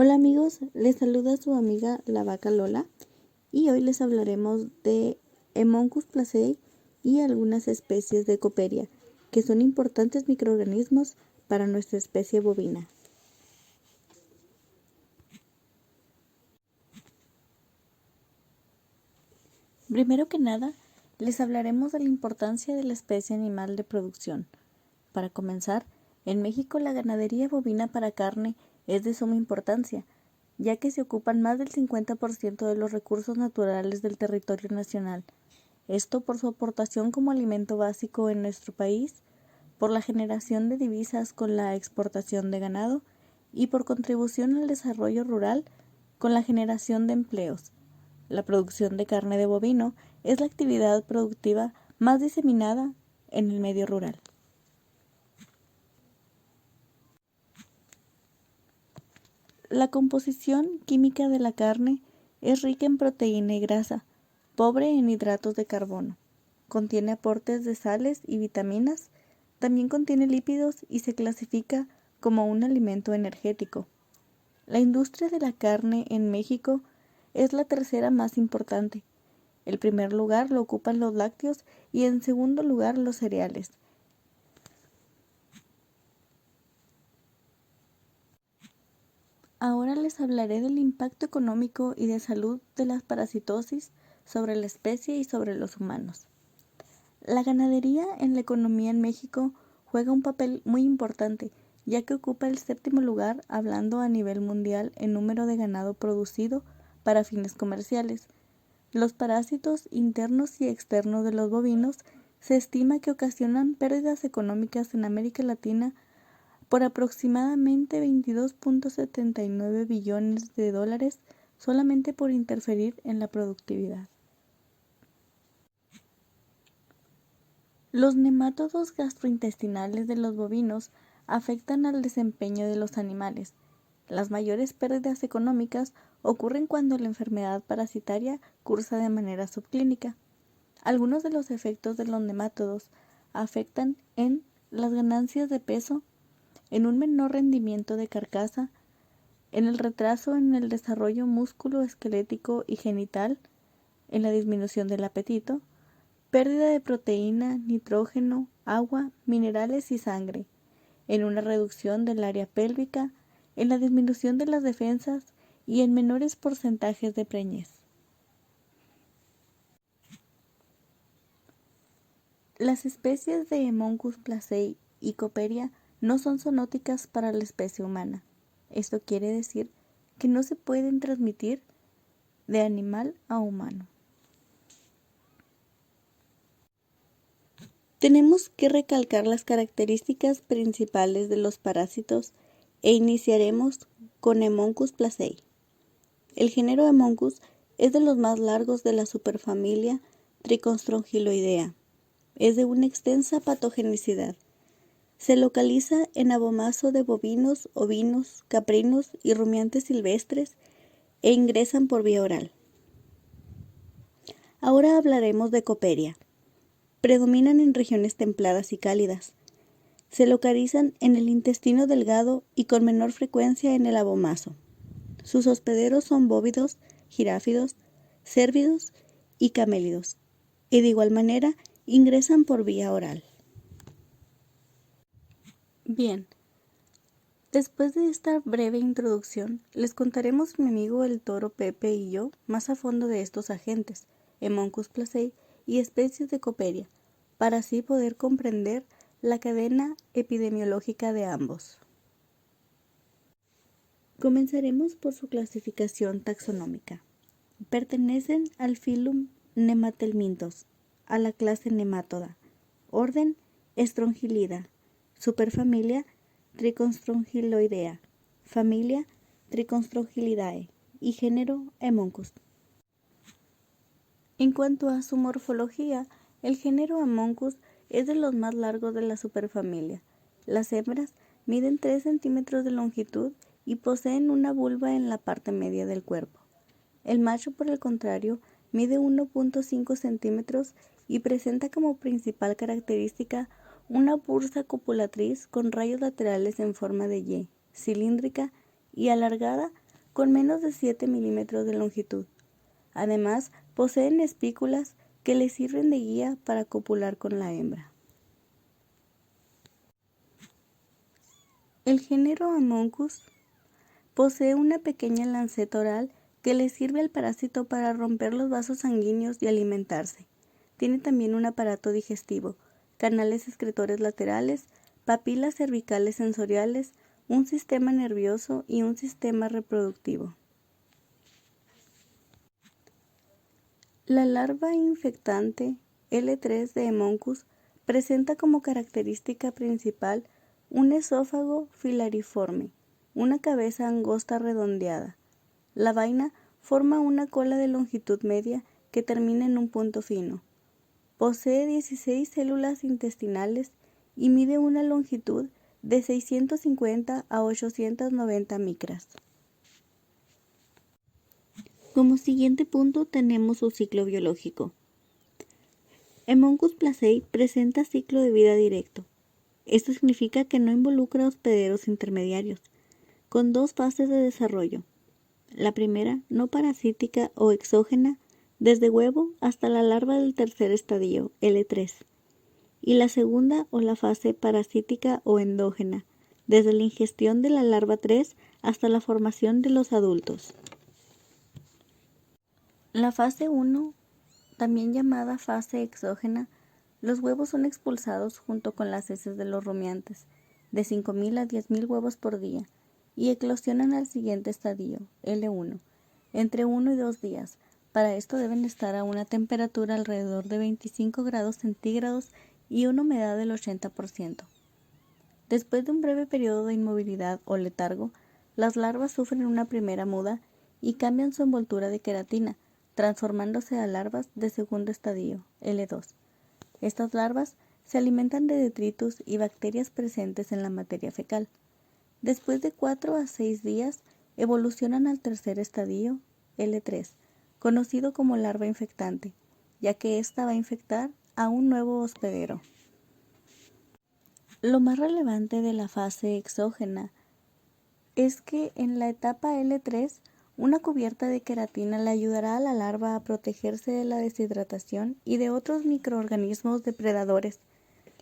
Hola amigos, les saluda su amiga la vaca Lola y hoy les hablaremos de Hemoncus placei y algunas especies de Coperia, que son importantes microorganismos para nuestra especie bovina. Primero que nada, les hablaremos de la importancia de la especie animal de producción. Para comenzar, en México la ganadería bovina para carne es de suma importancia, ya que se ocupan más del 50% de los recursos naturales del territorio nacional. Esto por su aportación como alimento básico en nuestro país, por la generación de divisas con la exportación de ganado y por contribución al desarrollo rural con la generación de empleos. La producción de carne de bovino es la actividad productiva más diseminada en el medio rural. La composición química de la carne es rica en proteína y grasa, pobre en hidratos de carbono. Contiene aportes de sales y vitaminas, también contiene lípidos y se clasifica como un alimento energético. La industria de la carne en México es la tercera más importante. El primer lugar lo ocupan los lácteos y en segundo lugar los cereales. Ahora les hablaré del impacto económico y de salud de la parasitosis sobre la especie y sobre los humanos. La ganadería en la economía en México juega un papel muy importante, ya que ocupa el séptimo lugar hablando a nivel mundial en número de ganado producido para fines comerciales. Los parásitos internos y externos de los bovinos se estima que ocasionan pérdidas económicas en América Latina por aproximadamente 22.79 billones de dólares solamente por interferir en la productividad. Los nemátodos gastrointestinales de los bovinos afectan al desempeño de los animales. Las mayores pérdidas económicas ocurren cuando la enfermedad parasitaria cursa de manera subclínica. Algunos de los efectos de los nemátodos afectan en las ganancias de peso, en un menor rendimiento de carcasa, en el retraso en el desarrollo músculo-esquelético y genital, en la disminución del apetito, pérdida de proteína, nitrógeno, agua, minerales y sangre, en una reducción del área pélvica, en la disminución de las defensas y en menores porcentajes de preñez. Las especies de Hemoncus placei y Coperia no son zoonóticas para la especie humana. Esto quiere decir que no se pueden transmitir de animal a humano. Tenemos que recalcar las características principales de los parásitos e iniciaremos con Hemoncus placei. El género Hemoncus es de los más largos de la superfamilia Triconstrongyloidea. Es de una extensa patogenicidad. Se localiza en abomazo de bovinos, ovinos, caprinos y rumiantes silvestres e ingresan por vía oral. Ahora hablaremos de Coperia. Predominan en regiones templadas y cálidas. Se localizan en el intestino delgado y con menor frecuencia en el abomazo. Sus hospederos son bóvidos, giráfidos, cérvidos y camélidos, y de igual manera ingresan por vía oral. Bien, después de esta breve introducción, les contaremos mi amigo el toro Pepe y yo más a fondo de estos agentes, Hemoncus placei y especies de Coperia, para así poder comprender la cadena epidemiológica de ambos. Comenzaremos por su clasificación taxonómica. Pertenecen al filum Nematelmintos, a la clase Nematoda, orden Strongylida, superfamilia Triconstrongyloidea, familia Triconstrongylidae y género Hemoncus. En cuanto a su morfología, el género Hemoncus es de los más largos de la superfamilia. Las hembras miden 3 centímetros de longitud y poseen una vulva en la parte media del cuerpo. El macho, por el contrario, mide 1.5 centímetros y presenta como principal característica una bursa copulatriz con rayos laterales en forma de Y, cilíndrica y alargada con menos de 7 milímetros de longitud. Además, poseen espículas que les sirven de guía para copular con la hembra. El género Amoncus posee una pequeña lanceta oral que le sirve al parásito para romper los vasos sanguíneos y alimentarse. Tiene también un aparato digestivo, canales excretores laterales, papilas cervicales sensoriales, un sistema nervioso y un sistema reproductivo. La larva infectante L3 de Hemoncus presenta como característica principal un esófago filariforme, una cabeza angosta redondeada. La vaina forma una cola de longitud media que termina en un punto fino. Posee 16 células intestinales y mide una longitud de 650 a 890 micras. Como siguiente punto tenemos su ciclo biológico. Hemoncus placei presenta ciclo de vida directo. Esto significa que no involucra hospederos intermediarios, con dos fases de desarrollo. La primera, no parasítica o exógena, desde huevo hasta la larva del tercer estadio, L3. Y la segunda, o la fase parasítica o endógena, desde la ingestión de la larva 3 hasta la formación de los adultos. La fase 1, también llamada fase exógena, los huevos son expulsados junto con las heces de los rumiantes, de 5.000 a 10.000 huevos por día, y eclosionan al siguiente estadio, L1, entre 1 y 2 días. Para esto deben estar a una temperatura alrededor de 25 grados centígrados y una humedad del 80%. Después de un breve periodo de inmovilidad o letargo, las larvas sufren una primera muda y cambian su envoltura de queratina, transformándose a larvas de segundo estadio, L2. Estas larvas se alimentan de detritus y bacterias presentes en la materia fecal. Después de 4 a 6 días, evolucionan al tercer estadio, L3, conocido como larva infectante, ya que ésta va a infectar a un nuevo hospedero. Lo más relevante de la fase exógena es que en la etapa L3, una cubierta de queratina le ayudará a la larva a protegerse de la deshidratación y de otros microorganismos depredadores,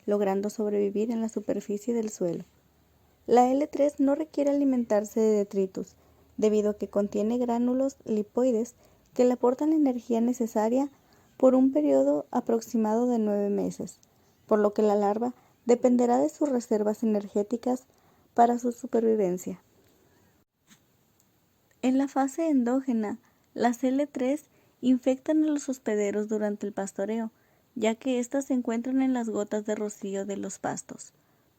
logrando sobrevivir en la superficie del suelo. La L3 no requiere alimentarse de detritus, debido a que contiene gránulos lipoides que le aportan la energía necesaria por un periodo aproximado de 9 meses, por lo que la larva dependerá de sus reservas energéticas para su supervivencia. En la fase endógena, las L3 infectan a los hospederos durante el pastoreo, ya que éstas se encuentran en las gotas de rocío de los pastos.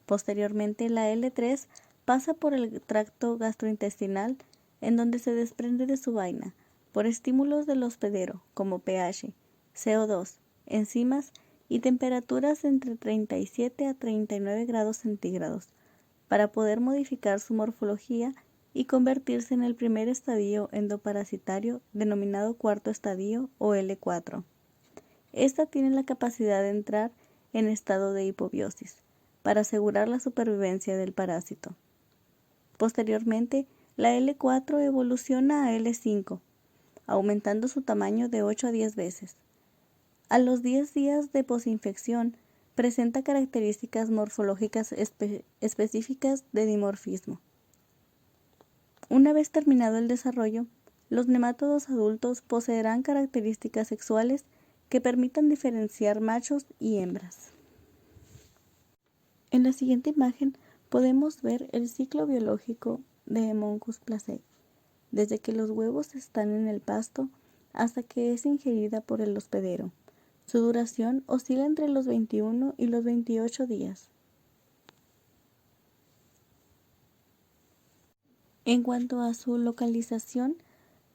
Posteriormente, la L3 pasa por el tracto gastrointestinal, en donde se desprende de su vaina, por estímulos del hospedero, como pH, CO2, enzimas y temperaturas entre 37 a 39 grados centígrados, para poder modificar su morfología y convertirse en el primer estadio endoparasitario denominado cuarto estadio o L4. Esta tiene la capacidad de entrar en estado de hipobiosis para asegurar la supervivencia del parásito. Posteriormente, la L4 evoluciona a L5, aumentando su tamaño de 8 a 10 veces. A los 10 días de posinfección, presenta características morfológicas específicas de dimorfismo. Una vez terminado el desarrollo, los nemátodos adultos poseerán características sexuales que permitan diferenciar machos y hembras. En la siguiente imagen podemos ver el ciclo biológico de Hemoncus placei, desde que los huevos están en el pasto hasta que es ingerida por el hospedero. Su duración oscila entre los 21 y los 28 días. En cuanto a su localización,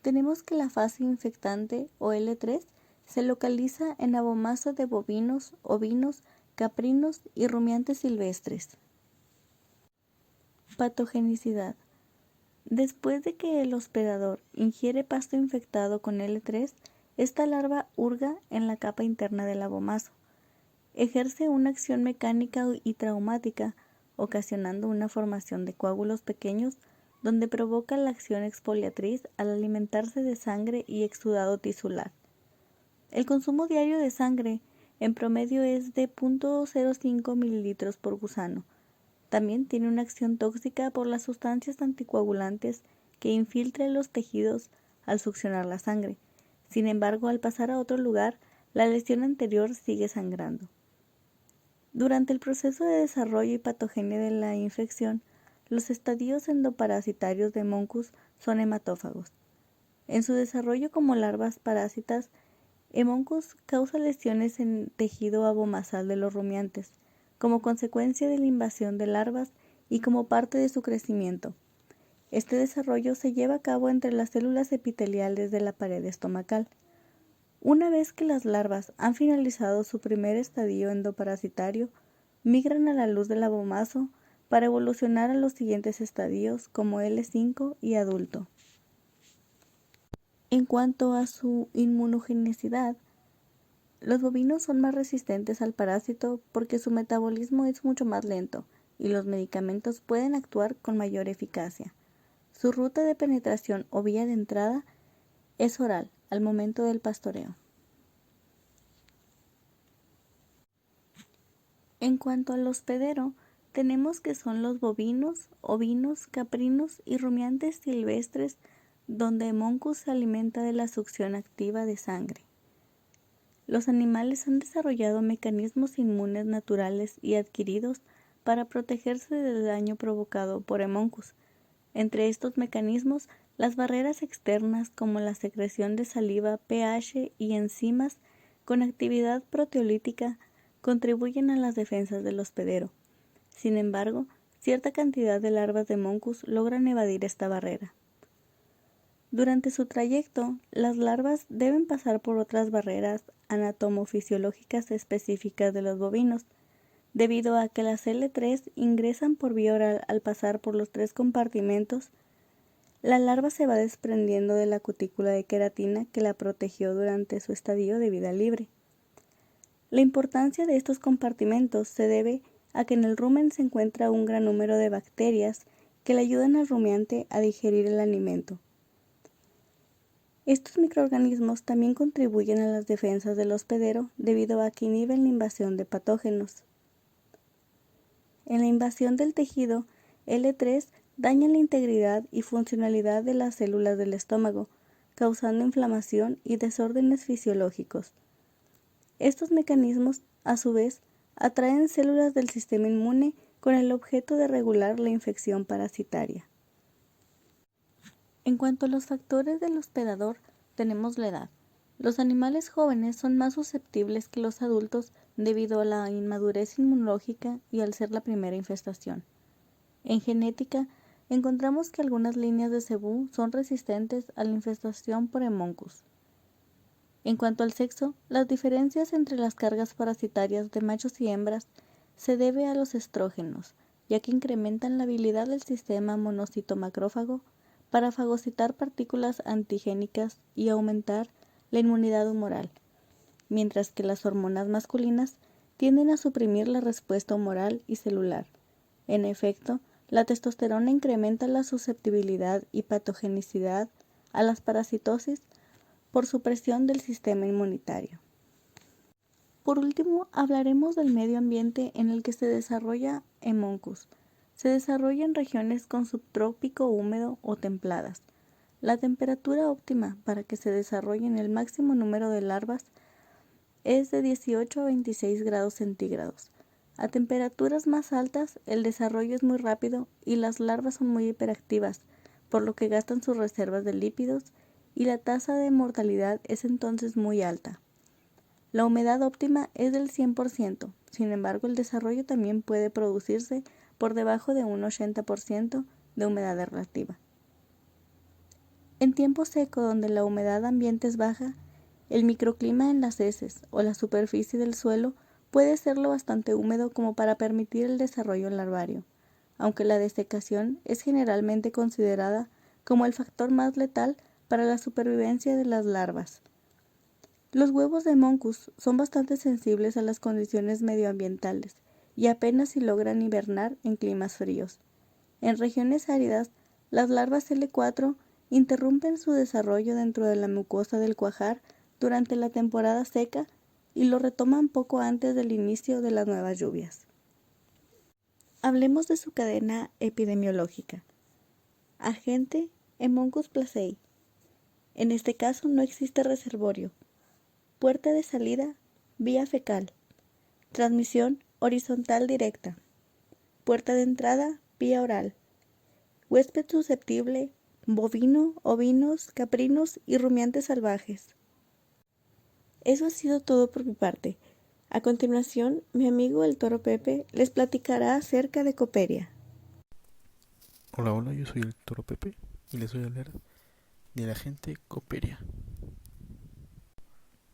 tenemos que la fase infectante o L3 se localiza en abomazo de bovinos, ovinos, caprinos y rumiantes silvestres. Patogenicidad. Después de que el hospedador ingiere pasto infectado con L3, esta larva hurga en la capa interna del abomazo. Ejerce una acción mecánica y traumática, ocasionando una formación de coágulos pequeños donde provoca la acción exfoliatriz al alimentarse de sangre y exudado tisular. El consumo diario de sangre en promedio es de 0.05 mililitros por gusano. También tiene una acción tóxica por las sustancias anticoagulantes que infiltra en los tejidos al succionar la sangre. Sin embargo, al pasar a otro lugar, la lesión anterior sigue sangrando. Durante el proceso de desarrollo y patogenia de la infección, los estadios endoparasitarios de Moncus son hematófagos. En su desarrollo como larvas parásitas, Hemoncus causa lesiones en tejido abomasal de los rumiantes, como consecuencia de la invasión de larvas y como parte de su crecimiento. Este desarrollo se lleva a cabo entre las células epiteliales de la pared estomacal. Una vez que las larvas han finalizado su primer estadio endoparasitario, migran a la luz del abomaso para evolucionar a los siguientes estadios como L5 y adulto. En cuanto a su inmunogenicidad, los bovinos son más resistentes al parásito porque su metabolismo es mucho más lento y los medicamentos pueden actuar con mayor eficacia. Su ruta de penetración o vía de entrada es oral al momento del pastoreo. En cuanto al hospedero, tenemos que son los bovinos, ovinos, caprinos y rumiantes silvestres donde Hemoncus se alimenta de la succión activa de sangre. Los animales han desarrollado mecanismos inmunes naturales y adquiridos para protegerse del daño provocado por Hemoncus. Entre estos mecanismos, las barreras externas como la secreción de saliva, pH y enzimas con actividad proteolítica contribuyen a las defensas del hospedero. Sin embargo, cierta cantidad de larvas de Hemoncus logran evadir esta barrera. Durante su trayecto, las larvas deben pasar por otras barreras anatomofisiológicas específicas de los bovinos, debido a que las L3 ingresan por vía oral al pasar por los 3 compartimentos. La larva se va desprendiendo de la cutícula de queratina que la protegió durante su estadio de vida libre. La importancia de estos compartimentos se debe a que en el rumen se encuentra un gran número de bacterias que le ayudan al rumiante a digerir el alimento. Estos microorganismos también contribuyen a las defensas del hospedero debido a que inhiben la invasión de patógenos. En la invasión del tejido, L3 daña la integridad y funcionalidad de las células del estómago, causando inflamación y desórdenes fisiológicos. Estos mecanismos, a su vez, atraen células del sistema inmune con el objeto de regular la infección parasitaria. En cuanto a los factores del hospedador, tenemos la edad. Los animales jóvenes son más susceptibles que los adultos debido a la inmadurez inmunológica y al ser la primera infestación. En genética, encontramos que algunas líneas de cebú son resistentes a la infestación por Hemoncus. En cuanto al sexo, las diferencias entre las cargas parasitarias de machos y hembras se debe a los estrógenos, ya que incrementan la habilidad del sistema monocito-macrófago para fagocitar partículas antigénicas y aumentar la inmunidad humoral, mientras que las hormonas masculinas tienden a suprimir la respuesta humoral y celular. En efecto, la testosterona incrementa la susceptibilidad y patogenicidad a las parasitosis por supresión del sistema inmunitario. Por último, hablaremos del medio ambiente en el que se desarrolla Hemoncus. Se desarrolla en regiones con subtrópico húmedo o templadas. La temperatura óptima para que se desarrollen el máximo número de larvas es de 18 a 26 grados centígrados. A temperaturas más altas, el desarrollo es muy rápido y las larvas son muy hiperactivas, por lo que gastan sus reservas de lípidos y la tasa de mortalidad es entonces muy alta. La humedad óptima es del 100%, sin embargo el desarrollo también puede producirse por debajo de un 80% de humedad relativa. En tiempo seco, donde la humedad ambiente es baja, el microclima en las heces o la superficie del suelo puede ser lo bastante húmedo como para permitir el desarrollo larvario, aunque la desecación es generalmente considerada como el factor más letal para la supervivencia de las larvas. Los huevos de Hemoncus son bastante sensibles a las condiciones medioambientales y apenas si logran hibernar en climas fríos. En regiones áridas, Las larvas L4 interrumpen su desarrollo dentro de la mucosa del cuajar durante la temporada seca y lo retoman poco antes del inicio de las nuevas lluvias. Hablemos de su cadena epidemiológica. Agente Haemonchus placei. En este caso no existe reservorio. Puerta de salida, vía fecal. Transmisión horizontal directa. Puerta de entrada, vía oral. Huésped susceptible, bovino, ovinos, caprinos y rumiantes salvajes. Eso ha sido todo por mi parte. A continuación, mi amigo el Toro Pepe les platicará acerca de Coperia. Hola, yo soy el Toro Pepe y les voy a hablar del agente Coperia.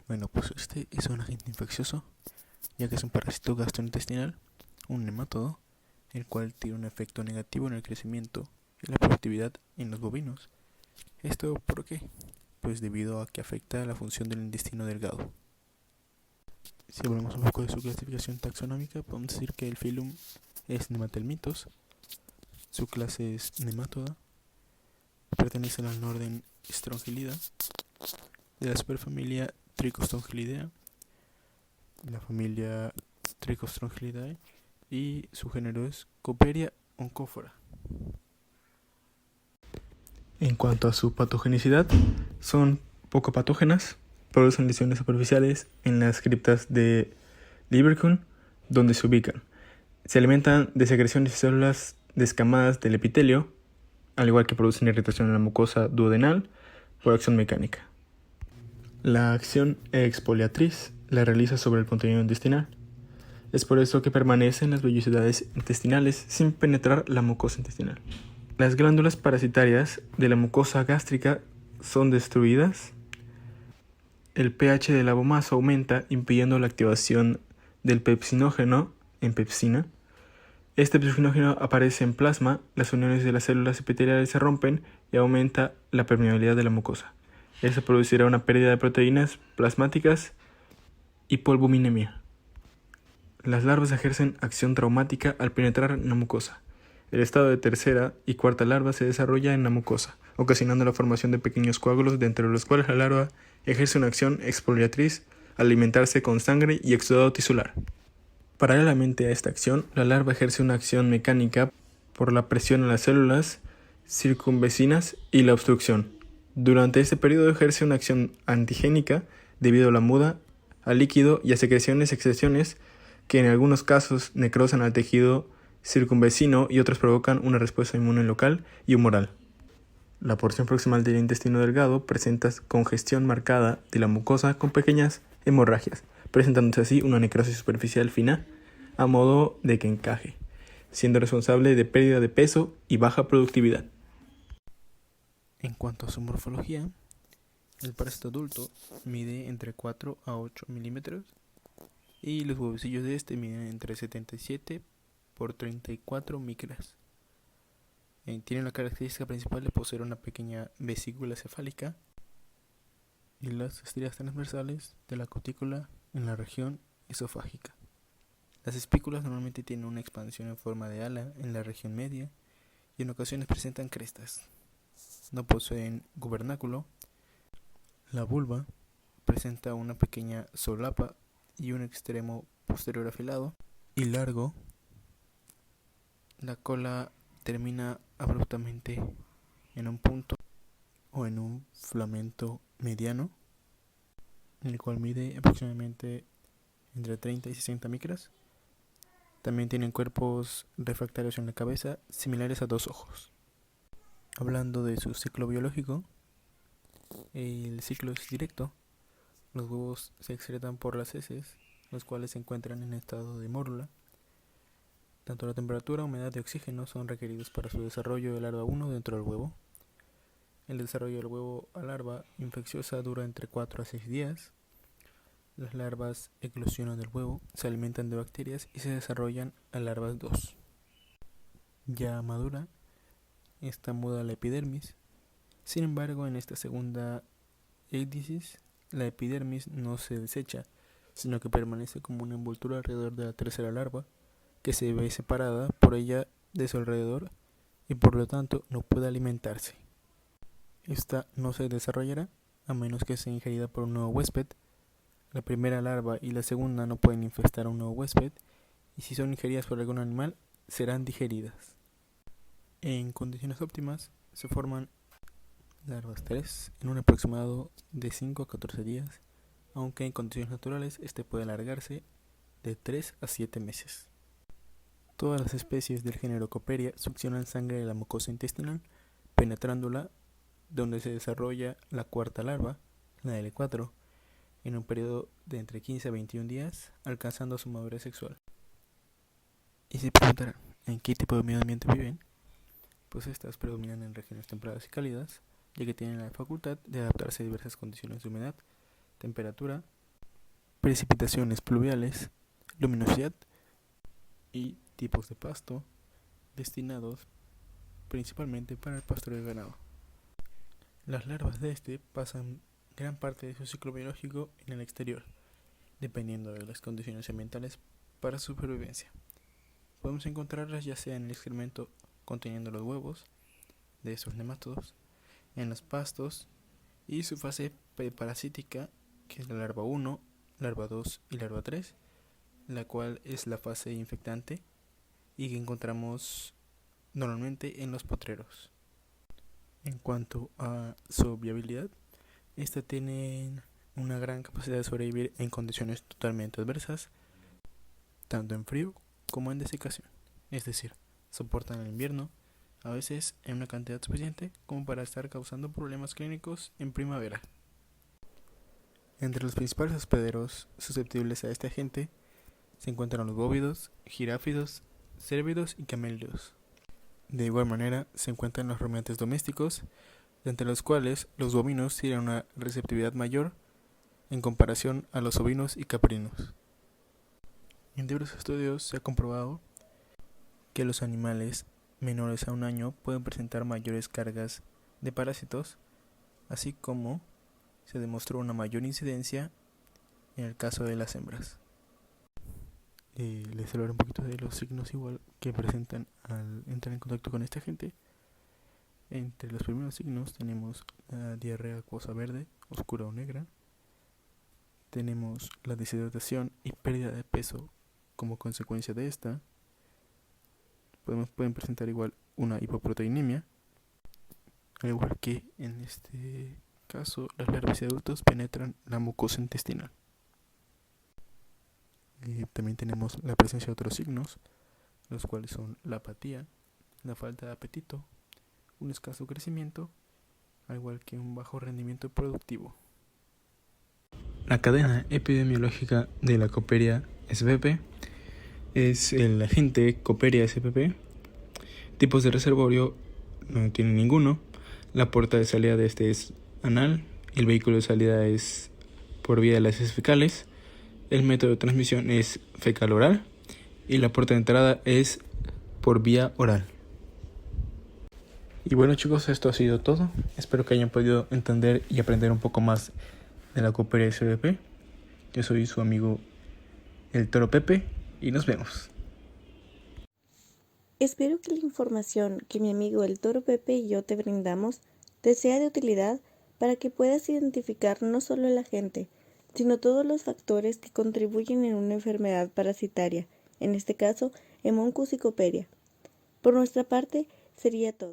Bueno, pues este es un agente infeccioso, ya que es un parásito gastrointestinal, un nematodo, el cual tiene un efecto negativo en el crecimiento y la productividad en los bovinos. ¿Esto por qué? Pues debido a que afecta la función del intestino delgado. Si hablamos un poco de su clasificación taxonómica, podemos decir que el filum es Nematelmitos, su clase es Nematoda, pertenece al orden Strongylida, de la superfamilia Trichostrongylidea, la familia Trichostrongyllidae, y su género es Coperia oncophora. En cuanto a su patogenicidad, son poco patógenas, producen lesiones superficiales en las criptas de Lieberkühn, donde se ubican. Se alimentan de secreciones y células descamadas del epitelio, al igual que producen irritación en la mucosa duodenal por acción mecánica. La acción exfoliatriz la realiza sobre el contenido intestinal. Es por eso que permanecen las vellosidades intestinales sin penetrar la mucosa intestinal. Las glándulas parasitarias de la mucosa gástrica son destruidas. El pH del abomaso aumenta, impidiendo la activación del pepsinógeno en pepsina. Este pepsinógeno aparece en plasma, las uniones de las células epiteliales se rompen y aumenta la permeabilidad de la mucosa. Eso producirá una pérdida de proteínas plasmáticas y polvominemia. Las larvas ejercen acción traumática al penetrar en la mucosa. El estado de tercera y cuarta larva se desarrolla en la mucosa, ocasionando la formación de pequeños coágulos, dentro de los cuales la larva ejerce una acción exfoliatriz al alimentarse con sangre y exudado tisular. Paralelamente a esta acción, la larva ejerce una acción mecánica por la presión en las células circunvecinas y la obstrucción. Durante este periodo ejerce una acción antigénica debido a la muda, al líquido y a secreciones y excreciones que en algunos casos necrosan al tejido circunvecino y otros provocan una respuesta inmune local y humoral. La porción proximal del intestino delgado presenta congestión marcada de la mucosa con pequeñas hemorragias, presentándose así una necrosis superficial fina a modo de que encaje, siendo responsable de pérdida de peso y baja productividad. En cuanto a su morfología, el parásito adulto mide entre 4 a 8 milímetros y los huevecillos de este miden entre 77 por 34 micras. Tiene la característica principal de poseer una pequeña vesícula cefálica y las estrias transversales de la cutícula en la región esofágica. Las espículas normalmente tienen una expansión en forma de ala en la región media y en ocasiones presentan crestas. No poseen gubernáculo. La vulva presenta una pequeña solapa y un extremo posterior afilado y largo. La cola termina abruptamente en un punto o en un filamento mediano, el cual mide aproximadamente entre 30 y 60 micras. También tienen cuerpos refractarios en la cabeza, similares a dos ojos. Hablando de su ciclo biológico, el ciclo es directo. Los huevos se excretan por las heces, los cuales se encuentran en estado de mórula. Tanto la temperatura, humedad y oxígeno son requeridos para su desarrollo de larva 1 dentro del huevo. El desarrollo del huevo a larva infecciosa dura entre 4 a 6 días. Las larvas eclosionan del huevo, se alimentan de bacterias y se desarrollan a larvas 2. Ya madura, está muda la epidermis. Sin embargo, en esta segunda eidisis, la epidermis no se desecha, sino que permanece como una envoltura alrededor de la tercera larva, que se ve separada por ella de su alrededor y por lo tanto no puede alimentarse. Esta no se desarrollará a menos que sea ingerida por un nuevo huésped. La primera larva y la segunda no pueden infestar a un nuevo huésped, y si son ingeridas por algún animal, serán digeridas. En condiciones óptimas se forman larvas 3 en un aproximado de 5 a 14 días, aunque en condiciones naturales este puede alargarse de 3 a 7 meses. Todas las especies del género Coperia succionan sangre de la mucosa intestinal, penetrándola, donde se desarrolla la cuarta larva, la L4, en un periodo de entre 15 a 21 días, alcanzando su madurez sexual. Y se preguntarán, ¿en qué tipo de medio ambiente viven? Pues estas predominan en regiones templadas y cálidas, ya que tienen la facultad de adaptarse a diversas condiciones de humedad, temperatura, precipitaciones pluviales, luminosidad y tipos de pasto destinados principalmente para el pastoreo de ganado. Las larvas de este pasan gran parte de su ciclo biológico en el exterior, dependiendo de las condiciones ambientales para su supervivencia. Podemos encontrarlas ya sea en el excremento conteniendo los huevos de estos nemátodos, en los pastos y su fase preparasítica, que es la larva 1, larva 2 y larva 3, la cual es la fase infectante y que encontramos normalmente en los potreros. En cuanto a su viabilidad, esta tiene una gran capacidad de sobrevivir en condiciones totalmente adversas, tanto en frío como en desecación, es decir, soportan el invierno, a veces en una cantidad suficiente como para estar causando problemas clínicos en primavera. Entre los principales hospederos susceptibles a este agente se encuentran los bóvidos, giráfidos, cérvidos y camélidos. De igual manera se encuentran los rumiantes domésticos, entre los cuales los bovinos tienen una receptividad mayor en comparación a los ovinos y caprinos. En diversos estudios se ha comprobado que los animales menores a un año pueden presentar mayores cargas de parásitos, así como se demostró una mayor incidencia en el caso de las hembras. Les hablaré un poquito de los signos igual que presentan al entrar en contacto con esta gente. Entre los primeros signos tenemos la diarrea acuosa verde, oscura o negra. Tenemos la deshidratación y pérdida de peso como consecuencia de esta. Pueden presentar igual una hipoproteinemia, al igual que en este caso las larvas y adultos penetran la mucosa intestinal. También tenemos la presencia de otros signos, los cuales son la apatía, la falta de apetito, un escaso crecimiento, al igual que un bajo rendimiento productivo. La cadena epidemiológica de la Coperia spp es el agente Coperia spp. Tipos de reservorio no tiene ninguno. La puerta de salida de este es anal. El vehículo de salida es por vía de las heces fecales. El método de transmisión es fecal-oral. Y la puerta de entrada es por vía oral. Y bueno, chicos, esto ha sido todo. Espero que hayan podido entender y aprender un poco más de la Coperia spp. Yo soy su amigo el Toro Pepe y nos vemos. Espero que la información que mi amigo el Toro Pepe y yo te brindamos te sea de utilidad para que puedas identificar no solo el agente, sino todos los factores que contribuyen en una enfermedad parasitaria, en este caso, Hemoncus y Coperia. Por nuestra parte, sería todo.